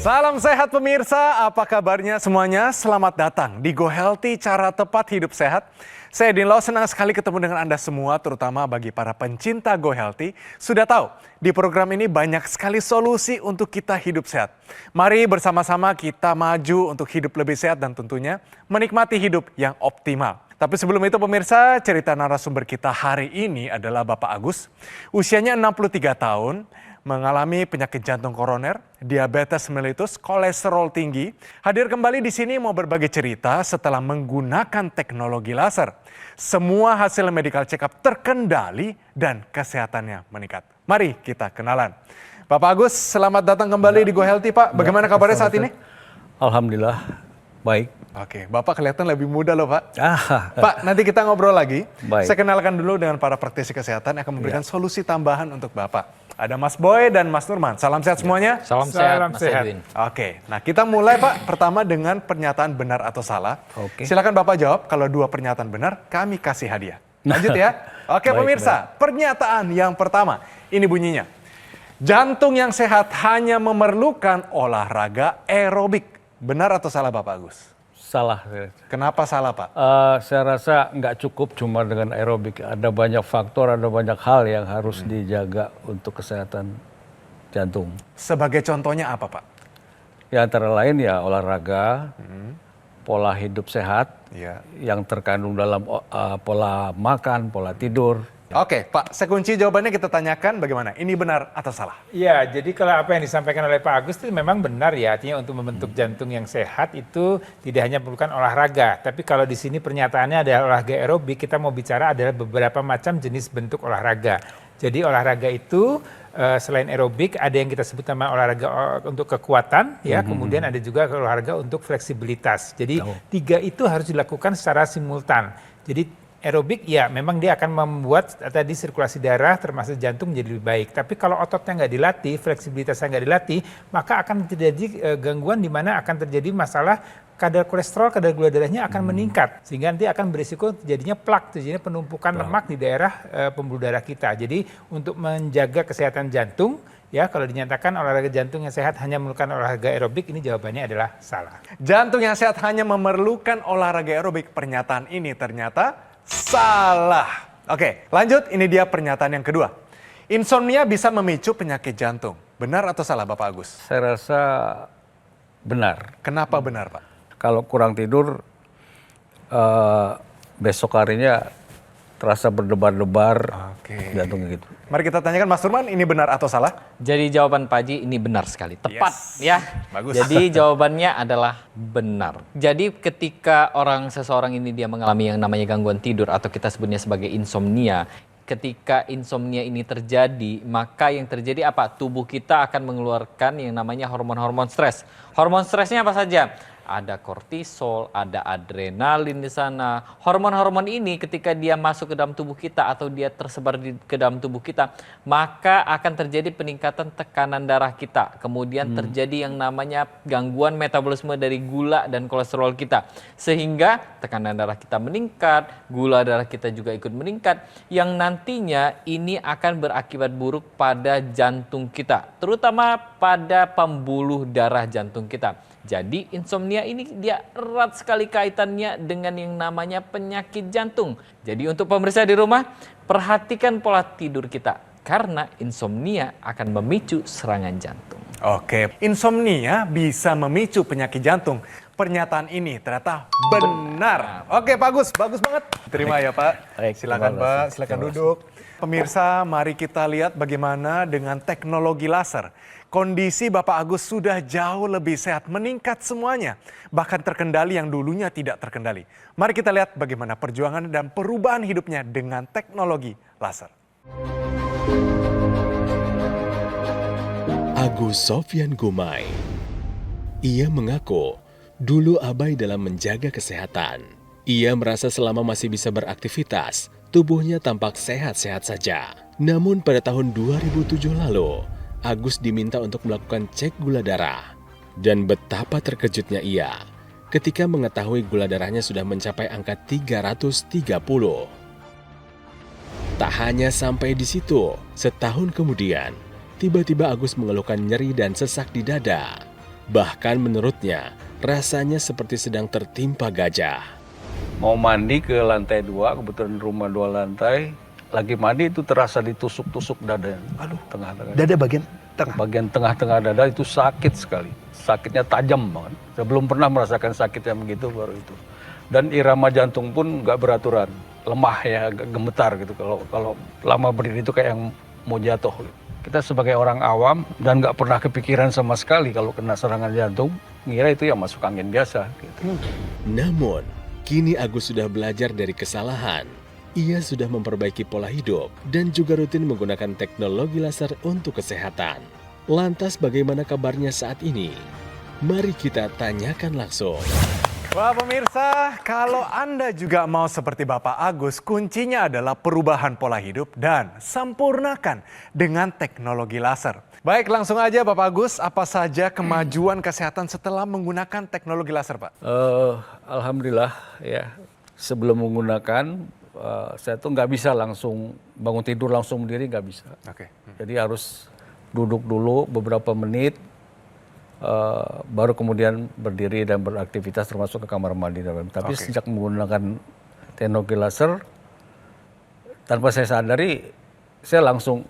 Salam sehat pemirsa, apa kabarnya semuanya? Selamat datang di Go Healthy, cara tepat hidup sehat. Saya Dinlo, senang sekali ketemu dengan Anda semua, terutama bagi para pencinta Go Healthy. Sudah tahu, di program ini banyak sekali solusi untuk kita hidup sehat. Mari bersama-sama kita maju untuk hidup lebih sehat dan tentunya menikmati hidup yang optimal. Tapi sebelum itu pemirsa, cerita narasumber kita hari ini adalah Bapak Agus. Usianya 63 tahun, mengalami penyakit jantung koroner, diabetes mellitus, kolesterol tinggi. Hadir kembali di sini mau berbagi cerita setelah menggunakan teknologi laser. Semua hasil medical check up terkendali dan kesehatannya meningkat. Mari kita kenalan. Bapak Agus, selamat datang kembali di Go Healthy, Pak. Bagaimana kabarnya saat ini? Alhamdulillah, baik. Oke, Bapak kelihatan lebih muda loh, Pak. Pak, nanti kita ngobrol lagi. Baik. Saya kenalkan dulu dengan para praktisi kesehatan yang akan memberikan solusi tambahan untuk Bapak. Ada Mas Boy dan Mas Nurman. Salam sehat semuanya. Salam sehat, Mas Edwin. Oke, nah kita mulai Pak. Pertama dengan pernyataan benar atau salah. Oke. Silakan Bapak jawab. Kalau dua pernyataan benar, kami kasih hadiah. Lanjut ya. Oke Baik, pemirsa, pernyataan yang pertama. Ini bunyinya. Jantung yang sehat hanya memerlukan olahraga aerobik. Benar atau salah Bapak Agus? Salah. Kenapa salah Pak? Saya rasa nggak cukup cuma dengan aerobik. Ada banyak faktor, ada banyak hal yang harus dijaga untuk kesehatan jantung. Sebagai contohnya apa Pak? Ya antara lain ya olahraga, pola hidup sehat, Iya. yang terkandung dalam pola makan, pola tidur. Oke Pak, sekunci jawabannya kita tanyakan bagaimana? Ini benar atau salah? Ya, jadi kalau apa yang disampaikan oleh Pak Agus itu memang benar ya. Artinya untuk membentuk jantung yang sehat itu tidak hanya perlukan olahraga. Tapi kalau di sini pernyataannya adalah olahraga aerobik, kita mau bicara adalah beberapa macam jenis bentuk olahraga. Jadi olahraga itu selain aerobik ada yang kita sebut nama olahraga untuk kekuatan, ya. Kemudian ada juga olahraga untuk fleksibilitas. Jadi tiga itu harus dilakukan secara simultan. Jadi aerobik ya memang dia akan membuat tadi sirkulasi darah termasuk jantung menjadi lebih baik. Tapi kalau ototnya nggak dilatih, fleksibilitasnya nggak dilatih, maka akan terjadi gangguan di mana akan terjadi masalah kadar kolesterol, kadar gula darahnya akan meningkat. Sehingga nanti akan berisiko terjadinya plak, terjadinya penumpukan lemak di daerah pembuluh darah kita. Jadi untuk menjaga kesehatan jantung, ya kalau dinyatakan olahraga jantung yang sehat hanya memerlukan olahraga aerobik, ini jawabannya adalah salah. Jantung yang sehat hanya memerlukan olahraga aerobik. Pernyataan ini ternyata salah. Oke, lanjut. Ini dia pernyataan yang kedua. Insomnia bisa memicu penyakit jantung. Benar atau salah Bapak Agus? Saya rasa benar. Kenapa benar Pak? Kalau kurang tidur, besok harinya terasa berdebar-debar, Oke. jantungnya gitu. Mari kita tanyakan Mas Nurman, ini benar atau salah? Jadi jawaban Pak Haji ini benar sekali, tepat ya. Bagus. Jadi jawabannya adalah benar. Jadi ketika seseorang ini dia mengalami yang namanya gangguan tidur atau kita sebutnya sebagai insomnia, ketika insomnia ini terjadi, maka yang terjadi apa? Tubuh kita akan mengeluarkan yang namanya hormon-hormon stres. Hormon stresnya apa saja? Ada kortisol, ada adrenalin di sana. Hormon-hormon ini ketika dia masuk ke dalam tubuh kita atau dia tersebar ke dalam tubuh kita, maka akan terjadi peningkatan tekanan darah kita. Kemudian terjadi yang namanya gangguan metabolisme dari gula dan kolesterol kita. Sehingga tekanan darah kita meningkat, gula darah kita juga ikut meningkat, yang nantinya ini akan berakibat buruk pada jantung kita, terutama pada pembuluh darah jantung kita. Jadi insomnia ini dia erat sekali kaitannya dengan yang namanya penyakit jantung. Jadi untuk pemirsa di rumah, perhatikan pola tidur kita. Karena insomnia akan memicu serangan jantung. Oke, insomnia bisa memicu penyakit jantung. Pernyataan ini ternyata benar. Oke Pak Agus, bagus banget. Terima ya Pak. Baik, Silakan terima kasih. Pak, silakan duduk. Pemirsa, mari kita lihat bagaimana dengan teknologi laser. Kondisi Bapak Agus sudah jauh lebih sehat, meningkat semuanya. Bahkan terkendali yang dulunya tidak terkendali. Mari kita lihat bagaimana perjuangan dan perubahan hidupnya dengan teknologi laser. Agus Sofyan Gumai. Ia mengaku dulu abai dalam menjaga kesehatan. Ia merasa selama masih bisa beraktivitas, tubuhnya tampak sehat-sehat saja. Namun pada tahun 2007 lalu, Agus diminta untuk melakukan cek gula darah. Dan betapa terkejutnya ia ketika mengetahui gula darahnya sudah mencapai angka 330. Tak hanya sampai di situ, setahun kemudian, tiba-tiba Agus mengeluhkan nyeri dan sesak di dada. Bahkan menurutnya, rasanya seperti sedang tertimpa gajah. Mau mandi ke lantai 2, kebetulan rumah 2 lantai. Lagi mandi itu terasa ditusuk-tusuk dada. Aduh, tengah-tengah. Dada bagian tengah. Bagian tengah-tengah dada itu sakit sekali. Sakitnya tajam banget. Saya belum pernah merasakan sakit yang begitu baru itu. Dan irama jantung pun nggak beraturan. Lemah ya, agak gemetar gitu. Kalau lama berdiri itu kayak yang mau jatuh. Kita sebagai orang awam dan nggak pernah kepikiran sama sekali kalau kena serangan jantung, ngira itu ya masuk angin biasa. Gitu. Namun, kini Agus sudah belajar dari kesalahan. Ia sudah memperbaiki pola hidup dan juga rutin menggunakan teknologi laser untuk kesehatan. Lantas bagaimana kabarnya saat ini? Mari kita tanyakan langsung. Wah pemirsa, kalau Anda juga mau seperti Bapak Agus, kuncinya adalah perubahan pola hidup dan sempurnakan dengan teknologi laser. Baik, langsung aja Bapak Agus, apa saja kemajuan kesehatan setelah menggunakan teknologi laser, Pak? Alhamdulillah ya, sebelum menggunakan saya tuh nggak bisa langsung bangun tidur langsung berdiri, nggak bisa. Oke. Jadi harus duduk dulu beberapa menit, baru kemudian berdiri dan beraktivitas termasuk ke kamar mandi. Tapi sejak menggunakan teknologi laser, tanpa saya sadari, saya langsung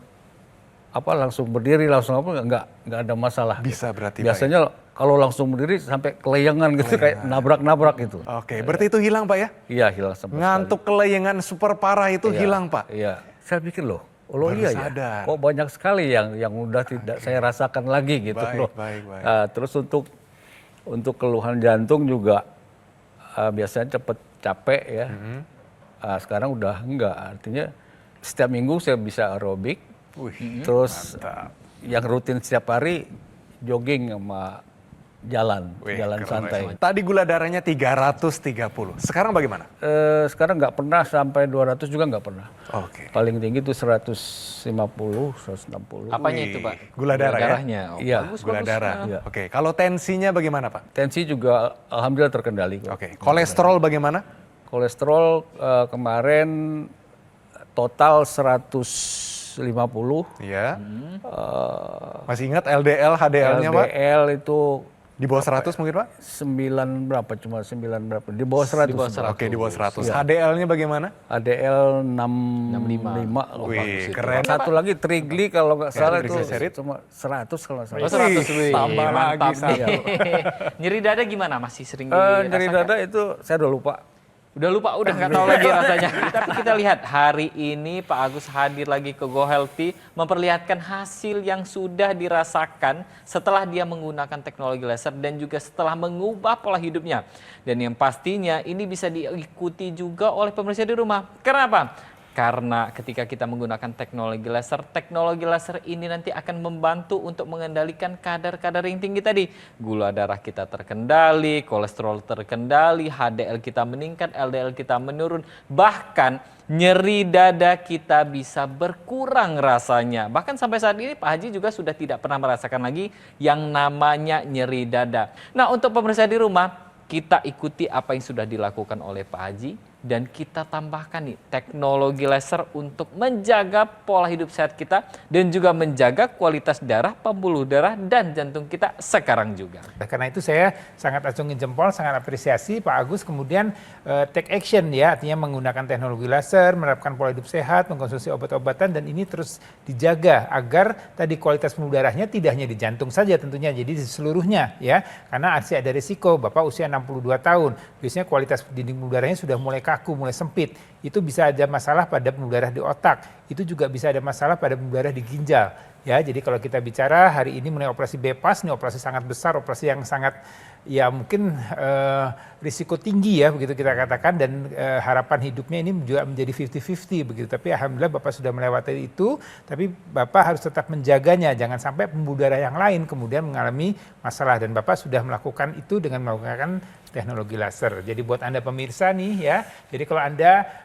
berdiri, langsung nggak ada masalah. Bisa berarti, biasanya kalau langsung berdiri sampai keleyangan gitu, kayak nabrak-nabrak gitu. Oke, berarti itu hilang Pak ya? Iya, hilang sama Ngantuk keleyengan super parah itu hilang Pak? Iya, saya pikir loh, Baru iya sadar. ya, kok banyak sekali yang udah tidak saya rasakan lagi gitu Baik, loh. baik. Terus untuk keluhan jantung juga biasanya cepet capek ya. Sekarang udah enggak, artinya setiap minggu saya bisa aerobik. Terus yang rutin setiap hari jogging sama jalan Keren. santai. Tadi gula darahnya 330, sekarang bagaimana? Sekarang nggak pernah sampai 200 juga nggak pernah. Oke. Paling tinggi itu 150, 160. Apanya itu Pak? Gula darah ya? Darahnya. Oh, Iya, bagus, Gula bagus. darah. Iya. Oke, kalau tensinya bagaimana Pak? Tensi juga alhamdulillah terkendali. Oke, kolesterol bagaimana? Kolesterol kemarin total 150. Iya. Masih ingat LDL, HDL-nya Pak? LDL itu Di bawah 100 mungkin Pak? 9 berapa? Cuma 9 berapa? Di bawah 100. Di bawah 100. Oke, di bawah 100. Iya. HDL-nya bagaimana? ADL 65. Oh, Wih, bagus itu. keren. Satu lagi trigli kalau nggak salah itu triglycerid. cuma 100 kalau nggak salah. Oh, 100. Wih, Wih, tambah lagi mantap satu. nih. Nyeri dada gimana? Masih sering Nyeri dirasakan? dada itu saya udah lupa. Udah lupa, udah nggak tahu lagi rasanya. Tapi kita lihat hari ini Pak Agus hadir lagi ke Go Healthy, memperlihatkan hasil yang sudah dirasakan setelah dia menggunakan teknologi laser dan juga setelah mengubah pola hidupnya. Dan yang pastinya ini bisa diikuti juga oleh pemirsa di rumah. Kenapa? Karena ketika kita menggunakan teknologi laser ini nanti akan membantu untuk mengendalikan kadar-kadar yang tinggi tadi. Gula darah kita terkendali, kolesterol terkendali, HDL kita meningkat, LDL kita menurun. Bahkan nyeri dada kita bisa berkurang rasanya. Bahkan sampai saat ini Pak Haji juga sudah tidak pernah merasakan lagi yang namanya nyeri dada. Nah, untuk pemirsa di rumah, kita ikuti apa yang sudah dilakukan oleh Pak Haji dan kita tambahkan nih teknologi laser untuk menjaga pola hidup sehat kita dan juga menjaga kualitas darah, pembuluh darah dan jantung kita sekarang juga. Karena itu saya sangat acungin jempol, sangat apresiasi Pak Agus kemudian take action ya, artinya menggunakan teknologi laser, menerapkan pola hidup sehat, mengkonsumsi obat-obatan dan ini terus dijaga agar tadi kualitas pembuluh darahnya tidak hanya di jantung saja tentunya, jadi di seluruhnya ya. Karena masih ada risiko, Bapak usia 62 tahun, biasanya kualitas dinding pembuluh darahnya sudah mulai kaku, mulai sempit. Itu bisa ada masalah pada pembuluh darah di otak, itu juga bisa ada masalah pada pembuluh darah di ginjal. Ya, jadi kalau kita bicara hari ini mengenai operasi bypass, ini operasi sangat besar, operasi yang sangat ya mungkin risiko tinggi ya begitu kita katakan dan harapan hidupnya ini juga menjadi 50-50 begitu. Tapi alhamdulillah Bapak sudah melewati itu, tapi Bapak harus tetap menjaganya, jangan sampai pembuluh darah yang lain kemudian mengalami masalah dan Bapak sudah melakukan itu dengan melakukan teknologi laser. Jadi buat Anda pemirsa nih ya, jadi kalau Anda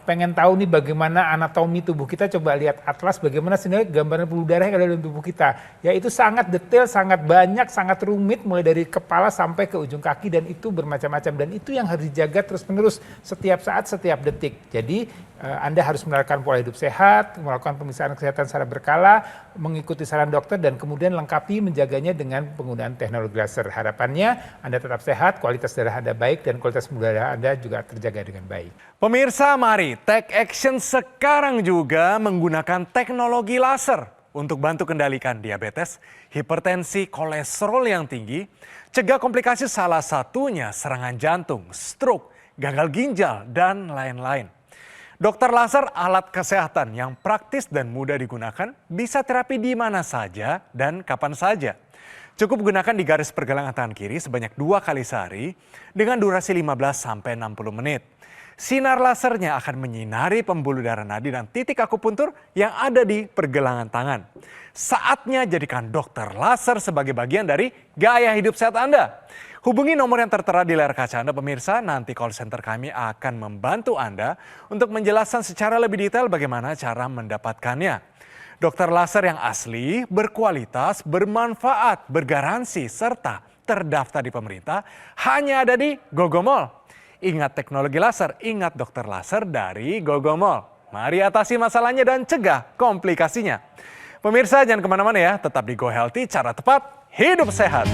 pengen tahu nih bagaimana anatomi tubuh kita, coba lihat atlas bagaimana sebenarnya gambaran pembuluh darah yang ada dalam tubuh kita. Ya itu sangat detail, sangat banyak, sangat rumit mulai dari kepala sampai ke ujung kaki dan itu bermacam-macam dan itu yang harus dijaga terus-menerus setiap saat, setiap detik. Jadi Anda harus menerapkan pola hidup sehat, melakukan pemeriksaan kesehatan secara berkala, mengikuti saran dokter dan kemudian lengkapi menjaganya dengan penggunaan teknologi laser. Harapannya Anda tetap sehat, kualitas darah Anda baik dan kualitas pembuluh darah Anda juga terjaga dengan baik. Pemirsa, mari take action sekarang juga menggunakan teknologi laser untuk bantu kendalikan diabetes, hipertensi, kolesterol yang tinggi, cegah komplikasi salah satunya serangan jantung, stroke, gagal ginjal, dan lain-lain. Dokter laser alat kesehatan yang praktis dan mudah digunakan, bisa terapi di mana saja dan kapan saja. Cukup gunakan di garis pergelangan tangan kiri sebanyak 2 kali sehari dengan durasi 15-60 menit. Sinar lasernya akan menyinari pembuluh darah nadi dan titik akupuntur yang ada di pergelangan tangan. Saatnya jadikan dokter laser sebagai bagian dari gaya hidup sehat Anda. Hubungi nomor yang tertera di layar kaca Anda pemirsa, nanti call center kami akan membantu Anda untuk menjelaskan secara lebih detail bagaimana cara mendapatkannya. Dokter laser yang asli, berkualitas, bermanfaat, bergaransi, serta terdaftar di pemerintah hanya ada di Gogomall. Ingat teknologi laser, ingat dokter laser dari Gogomall. Mari atasi masalahnya dan cegah komplikasinya. Pemirsa jangan kemana-mana ya, tetap di Go Healthy, cara tepat, hidup sehat.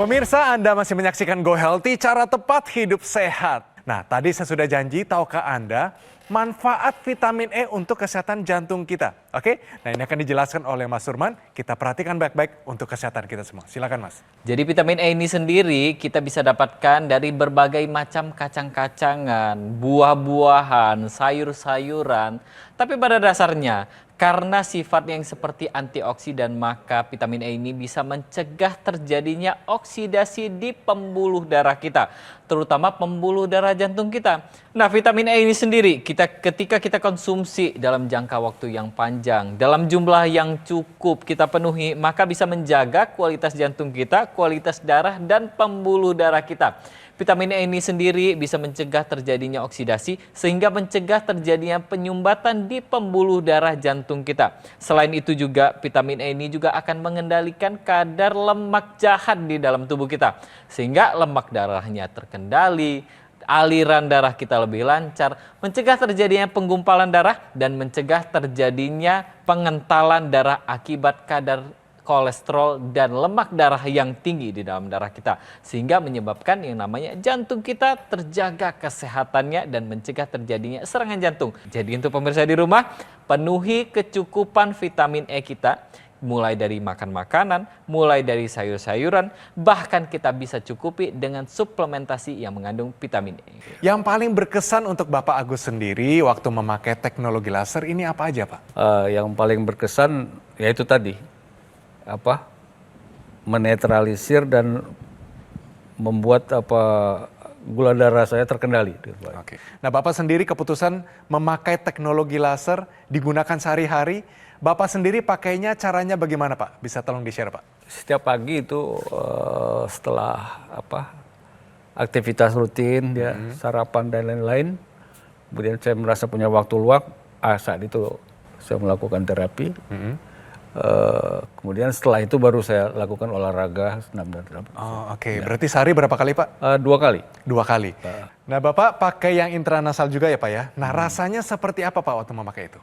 Pemirsa, Anda masih menyaksikan Go Healthy, cara tepat hidup sehat. Nah, tadi saya sudah janji, tahukah Anda manfaat vitamin E untuk kesehatan jantung kita? Oke, nah ini akan dijelaskan oleh Mas Surman. Kita perhatikan baik-baik untuk kesehatan kita semua. Silakan Mas. Jadi vitamin E ini sendiri kita bisa dapatkan dari berbagai macam kacang-kacangan, buah-buahan, sayur-sayuran. Tapi pada dasarnya, karena sifat yang seperti antioksidan, maka vitamin E ini bisa mencegah terjadinya oksidasi di pembuluh darah kita, terutama pembuluh darah jantung kita. Nah, vitamin E ini sendiri ketika kita konsumsi dalam jangka waktu yang panjang, dalam jumlah yang cukup kita penuhi, maka bisa menjaga kualitas jantung kita, kualitas darah dan pembuluh darah kita. Vitamin E ini sendiri bisa mencegah terjadinya oksidasi sehingga mencegah terjadinya penyumbatan di pembuluh darah jantung kita. Selain itu juga vitamin E ini juga akan mengendalikan kadar lemak jahat di dalam tubuh kita sehingga lemak darahnya terkendali, aliran darah kita lebih lancar, mencegah terjadinya penggumpalan darah dan mencegah terjadinya pengentalan darah akibat kadar kolesterol dan lemak darah yang tinggi di dalam darah kita sehingga menyebabkan yang namanya jantung kita terjaga kesehatannya dan mencegah terjadinya serangan jantung. Jadi untuk pemirsa di rumah, penuhi kecukupan vitamin E kita mulai dari makan makanan, mulai dari sayur-sayuran, bahkan kita bisa cukupi dengan suplementasi yang mengandung vitamin E. Yang paling berkesan untuk Bapak Agus sendiri waktu memakai teknologi laser ini apa aja Pak? Yang paling berkesan yaitu tadi menetralisir dan membuat gula darah saya terkendali. Oke. Nah, Bapak sendiri keputusan memakai teknologi laser digunakan sehari-hari. Bapak sendiri pakainya caranya bagaimana Pak? Bisa tolong di-share Pak? Setiap pagi itu setelah aktivitas rutin, ya, sarapan dan lain-lain, kemudian saya merasa punya waktu luang, saat itu saya melakukan terapi. Kemudian setelah itu baru saya lakukan olahraga senam dan terapi. Oh, oke. Berarti sehari berapa kali Pak? 2 kali. 2 kali. Nah, Bapak pakai yang intranasal juga ya Pak ya? Nah, rasanya seperti apa Pak waktu memakai itu?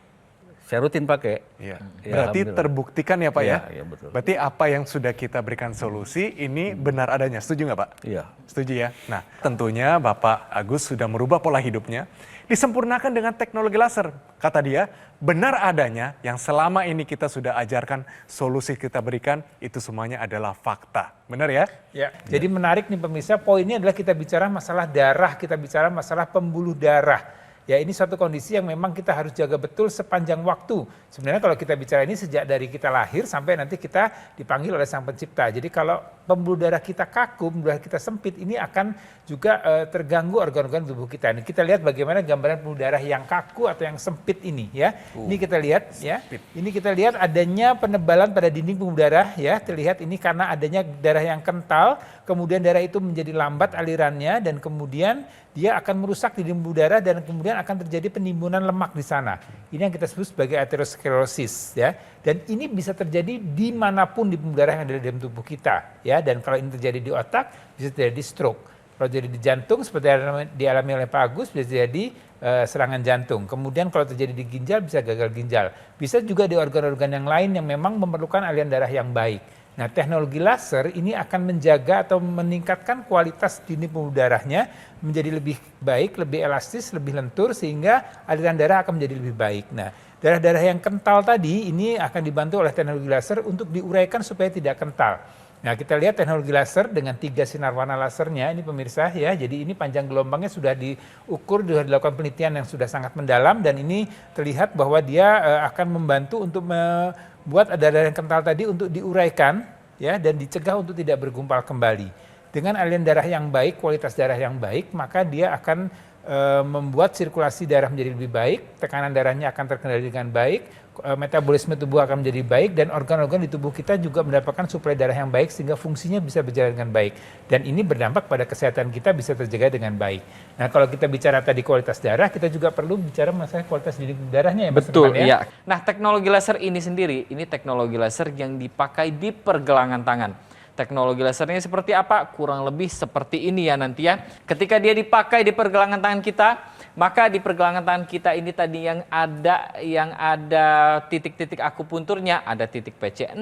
Saya rutin pakai. Iya. Ya, Berarti alhamdulillah. terbuktikan ya Pak ya? Iya, betul. Berarti apa yang sudah kita berikan solusi ini benar adanya. Setuju nggak Pak? Iya. Setuju ya? Nah, tentunya Bapak Agus sudah merubah pola hidupnya, disempurnakan dengan teknologi laser. Kata dia, benar adanya yang selama ini kita sudah ajarkan, solusi kita berikan, itu semuanya adalah fakta. Benar ya? Ya, jadi menarik nih pemirsa, poinnya adalah kita bicara masalah darah, kita bicara masalah pembuluh darah. Ya, ini suatu kondisi yang memang kita harus jaga betul sepanjang waktu. Sebenarnya kalau kita bicara ini sejak dari kita lahir sampai nanti kita dipanggil oleh Sang Pencipta. Jadi kalau pembuluh darah kita kaku, pembuluh darah kita sempit, ini akan juga terganggu organ-organ tubuh kita. Ini kita lihat bagaimana gambaran pembuluh darah yang kaku atau yang sempit ini ya. Ini kita lihat ya. Ini kita lihat adanya penebalan pada dinding pembuluh darah ya. Terlihat ini karena adanya darah yang kental, kemudian darah itu menjadi lambat alirannya dan kemudian dia akan merusak dinding pembuluh darah dan kemudian akan terjadi penimbunan lemak di sana. Ini yang kita sebut sebagai aterosklerosis ya. Dan ini bisa terjadi dimanapun di pembuluh darah yang ada di dalam tubuh kita ya. Dan kalau ini terjadi di otak bisa terjadi stroke. Kalau jadi di jantung seperti yang dialami oleh Pak Agus bisa jadi serangan jantung. Kemudian kalau terjadi di ginjal bisa gagal ginjal. Bisa juga di organ-organ yang lain yang memang memerlukan aliran darah yang baik. Nah, teknologi laser ini akan menjaga atau meningkatkan kualitas dinding pembuluh darahnya menjadi lebih baik, lebih elastis, lebih lentur sehingga aliran darah akan menjadi lebih baik. Nah, darah-darah yang kental tadi ini akan dibantu oleh teknologi laser untuk diuraikan supaya tidak kental. Nah, kita lihat teknologi laser dengan 3 sinar warna lasernya ini pemirsa ya. Jadi ini panjang gelombangnya sudah diukur, sudah dilakukan penelitian yang sudah sangat mendalam dan ini terlihat bahwa dia akan membantu untuk buat darah yang kental tadi untuk diuraikan ya dan dicegah untuk tidak bergumpal kembali. Dengan aliran darah yang baik, kualitas darah yang baik, maka dia akan membuat sirkulasi darah menjadi lebih baik, tekanan darahnya akan terkendali dengan baik, metabolisme tubuh akan menjadi baik dan organ-organ di tubuh kita juga mendapatkan suplai darah yang baik sehingga fungsinya bisa berjalan dengan baik. Dan ini berdampak pada kesehatan kita bisa terjaga dengan baik. Nah, kalau kita bicara tadi kualitas darah, kita juga perlu bicara masalah kualitas dinding darahnya ya Mas Betul, Irfan, ya. Nah, teknologi laser ini sendiri, ini teknologi laser yang dipakai di pergelangan tangan. Teknologi lasernya seperti apa? Kurang lebih seperti ini ya nanti ya. Ketika dia dipakai di pergelangan tangan kita, maka di pergelangan tangan kita ini tadi yang ada titik-titik akupunturnya, ada titik PC6,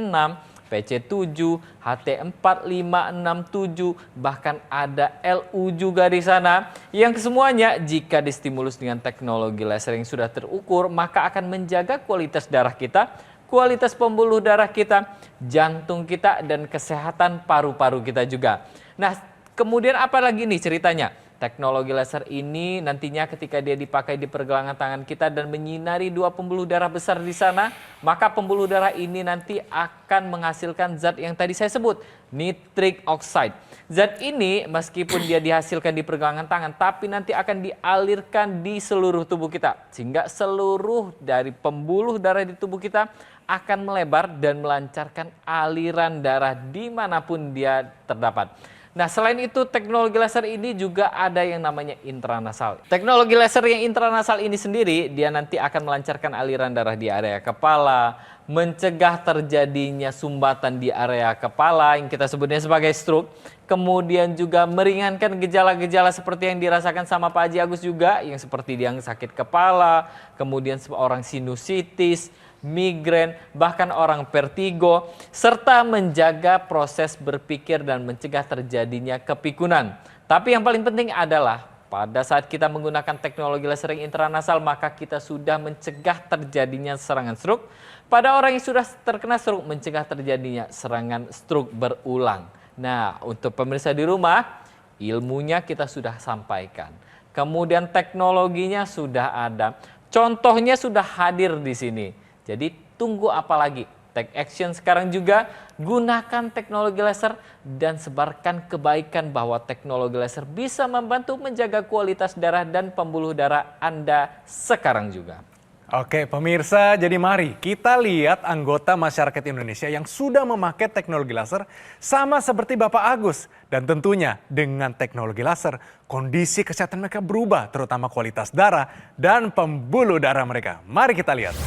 PC7, HT4, 5, 6, 7, bahkan ada LU juga di sana. Yang kesemuanya jika distimulus dengan teknologi laser yang sudah terukur, maka akan menjaga kualitas darah kita, kualitas pembuluh darah kita, jantung kita, dan kesehatan paru-paru kita juga. Nah, kemudian apa lagi nih ceritanya? Teknologi laser ini nantinya ketika dia dipakai di pergelangan tangan kita dan menyinari 2 pembuluh darah besar di sana, maka pembuluh darah ini nanti akan menghasilkan zat yang tadi saya sebut, nitric oxide. Zat ini meskipun dia dihasilkan di pergelangan tangan, tapi nanti akan dialirkan di seluruh tubuh kita. Sehingga seluruh dari pembuluh darah di tubuh kita akan melebar dan melancarkan aliran darah dimanapun dia terdapat. Nah, selain itu teknologi laser ini juga ada yang namanya intranasal. Teknologi laser yang intranasal ini sendiri, dia nanti akan melancarkan aliran darah di area kepala, mencegah terjadinya sumbatan di area kepala yang kita sebutnya sebagai stroke. Kemudian juga meringankan gejala-gejala seperti yang dirasakan sama Pak Haji Agus juga, yang seperti yang sakit kepala, kemudian orang sinusitis, migrain, bahkan orang vertigo, serta menjaga proses berpikir dan mencegah terjadinya kepikunan. Tapi yang paling penting adalah pada saat kita menggunakan teknologi laser yang intranasal, maka kita sudah mencegah terjadinya serangan stroke. Pada orang yang sudah terkena stroke, mencegah terjadinya serangan stroke berulang. Nah, untuk pemirsa di rumah, ilmunya kita sudah sampaikan. Kemudian teknologinya sudah ada. Contohnya sudah hadir di sini. Jadi tunggu apa lagi? Take action sekarang juga, gunakan teknologi laser dan sebarkan kebaikan bahwa teknologi laser bisa membantu menjaga kualitas darah dan pembuluh darah Anda sekarang juga. Oke pemirsa, jadi mari kita lihat anggota masyarakat Indonesia yang sudah memakai teknologi laser sama seperti Bapak Agus. Dan tentunya dengan teknologi laser, kondisi kesehatan mereka berubah, terutama kualitas darah dan pembuluh darah mereka. Mari kita lihat.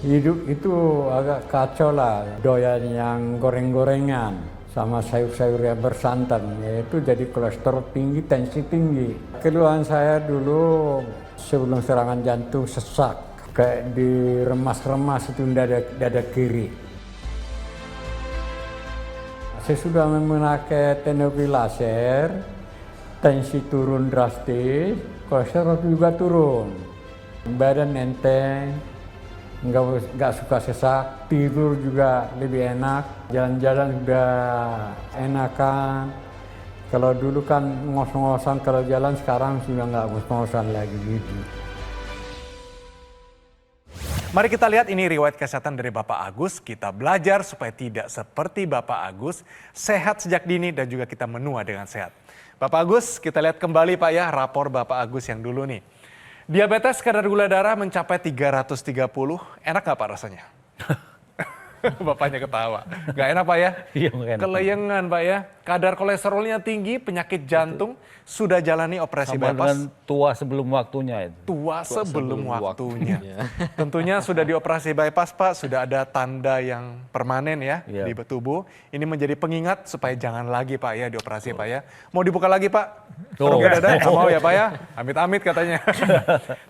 Hidup itu agak kacau lah, doyan yang goreng-gorengan sama sayur-sayur yang bersantan, yaitu jadi kolesterol tinggi, tensi tinggi. Keluhan saya dulu sebelum serangan jantung sesak, kayak diremas-remas itu dada kiri. Saya sudah memakai teknologi laser, tensi turun drastis, kolesterol juga turun, badan enteng. Nggak suka sesak, tidur juga lebih enak, jalan-jalan juga enakan. Kalau dulu kan ngos-ngosan kalau jalan, sekarang sudah nggak ngos-ngosan lagi gitu. Mari kita lihat ini riwayat kesehatan dari Bapak Agus. Kita belajar supaya tidak seperti Bapak Agus, sehat sejak dini dan juga kita menua dengan sehat. Bapak Agus, kita lihat kembali Pak ya rapor Bapak Agus yang dulu nih. Diabetes kadar gula darah mencapai 330, enak nggak Pak rasanya? Bapaknya ketawa. Nggak enak Pak ya? Iya, nggak enak. Keleyengan Pak ya. Kadar kolesterolnya tinggi, penyakit jantung, sudah jalani operasi Sama bypass. dengan tua sebelum waktunya itu. Tua sebelum waktunya. waktunya. Tentunya sudah dioperasi bypass Pak, sudah ada tanda yang permanen ya Iya. di tubuh. Ini menjadi pengingat supaya jangan lagi Pak ya dioperasi Pak ya. Mau dibuka lagi Pak? Tuh. Rongga dada nggak mau ya Pak ya? Amit-amit katanya.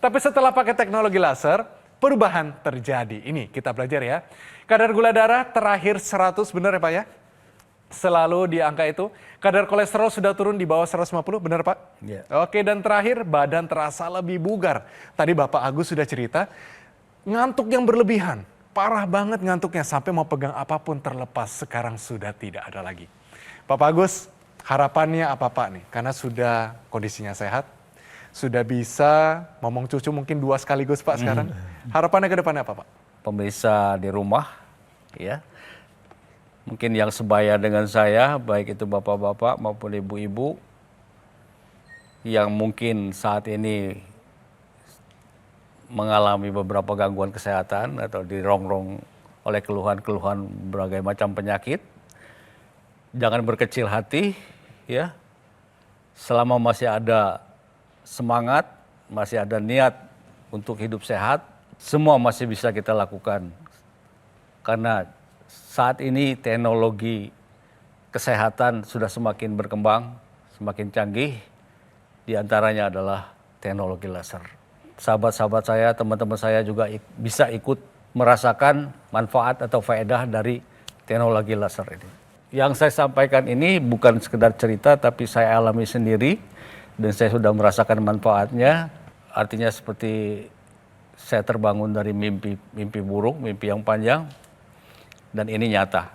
Tapi setelah pakai teknologi laser, perubahan terjadi. Ini kita belajar ya. Kadar gula darah terakhir 100 benar ya Pak ya? Selalu di angka itu. Kadar kolesterol sudah turun di bawah 150, benar Pak? Iya. Oke, dan terakhir badan terasa lebih bugar. Tadi Bapak Agus sudah cerita, ngantuk yang berlebihan. Parah banget ngantuknya, sampai mau pegang apapun terlepas. Sekarang sudah tidak ada lagi. Bapak Agus, harapannya apa Pak nih? Karena sudah kondisinya sehat, sudah bisa ngomong cucu mungkin 2 sekaligus Pak sekarang. Harapannya ke depannya apa Pak? Pemirsa di rumah, ya. Mungkin yang sebaya dengan saya, baik itu bapak-bapak maupun ibu-ibu, yang mungkin saat ini mengalami beberapa gangguan kesehatan atau dirongrong oleh keluhan-keluhan berbagai macam penyakit. Jangan berkecil hati, ya. Selama masih ada semangat, masih ada niat untuk hidup sehat, semua masih bisa kita lakukan. Karena saat ini teknologi kesehatan sudah semakin berkembang, semakin canggih. Di antaranya adalah teknologi laser. Sahabat-sahabat saya, teman-teman saya juga bisa ikut merasakan manfaat atau faedah dari teknologi laser ini. Yang saya sampaikan ini bukan sekedar cerita, tapi saya alami sendiri dan saya sudah merasakan manfaatnya. Artinya seperti saya terbangun dari mimpi buruk, mimpi yang panjang, dan ini nyata.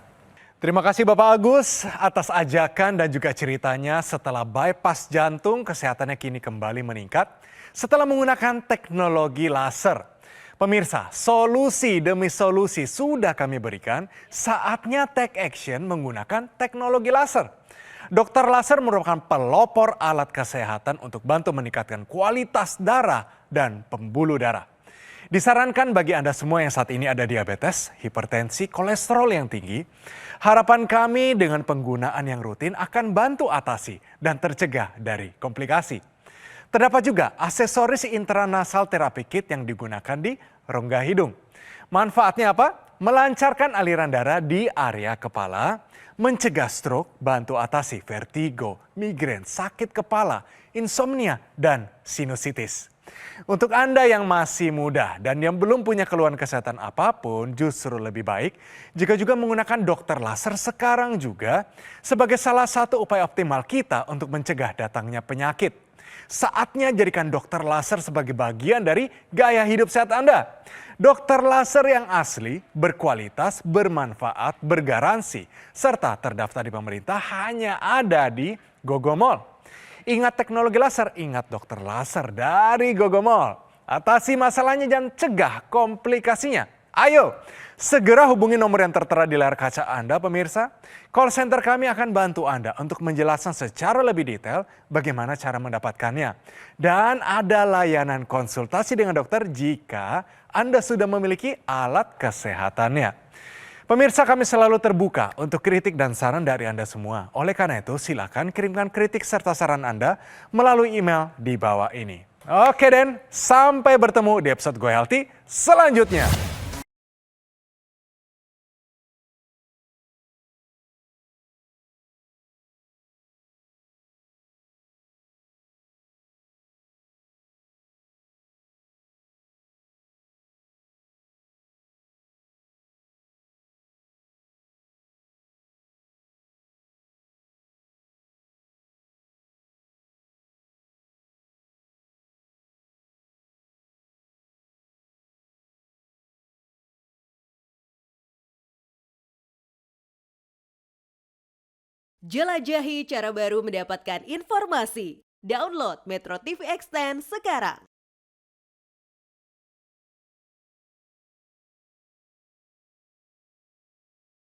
Terima kasih Bapak Agus atas ajakan dan juga ceritanya setelah bypass jantung, kesehatannya kini kembali meningkat setelah menggunakan teknologi laser. Pemirsa, solusi demi solusi sudah kami berikan, saatnya take action menggunakan teknologi laser. Dokter laser merupakan pelopor alat kesehatan untuk bantu meningkatkan kualitas darah dan pembuluh darah. Disarankan bagi Anda semua yang saat ini ada diabetes, hipertensi, kolesterol yang tinggi, harapan kami dengan penggunaan yang rutin akan bantu atasi dan tercegah dari komplikasi. Terdapat juga aksesoris intranasal therapy kit yang digunakan di rongga hidung. Manfaatnya apa? Melancarkan aliran darah di area kepala, mencegah stroke, bantu atasi vertigo, migrain, sakit kepala, insomnia, dan sinusitis. Untuk Anda yang masih muda dan yang belum punya keluhan kesehatan apapun, justru lebih baik jika juga menggunakan dokter laser sekarang juga sebagai salah satu upaya optimal kita untuk mencegah datangnya penyakit. Saatnya jadikan dokter laser sebagai bagian dari gaya hidup sehat Anda. Dokter laser yang asli, berkualitas, bermanfaat, bergaransi, serta terdaftar di pemerintah hanya ada di Gogomall. Ingat teknologi laser, ingat dokter laser dari Gogomall. Atasi masalahnya dan cegah komplikasinya. Ayo, segera hubungi nomor yang tertera di layar kaca Anda pemirsa. Call center kami akan bantu Anda untuk menjelaskan secara lebih detail bagaimana cara mendapatkannya. Dan ada layanan konsultasi dengan dokter jika Anda sudah memiliki alat kesehatannya. Pemirsa, kami selalu terbuka untuk kritik dan saran dari Anda semua. Oleh karena itu, silakan kirimkan kritik serta saran Anda melalui email di bawah ini. Oke Den, sampai bertemu di episode Go Healthy selanjutnya. Jelajahi cara baru mendapatkan informasi. Download Metro TV Extend sekarang.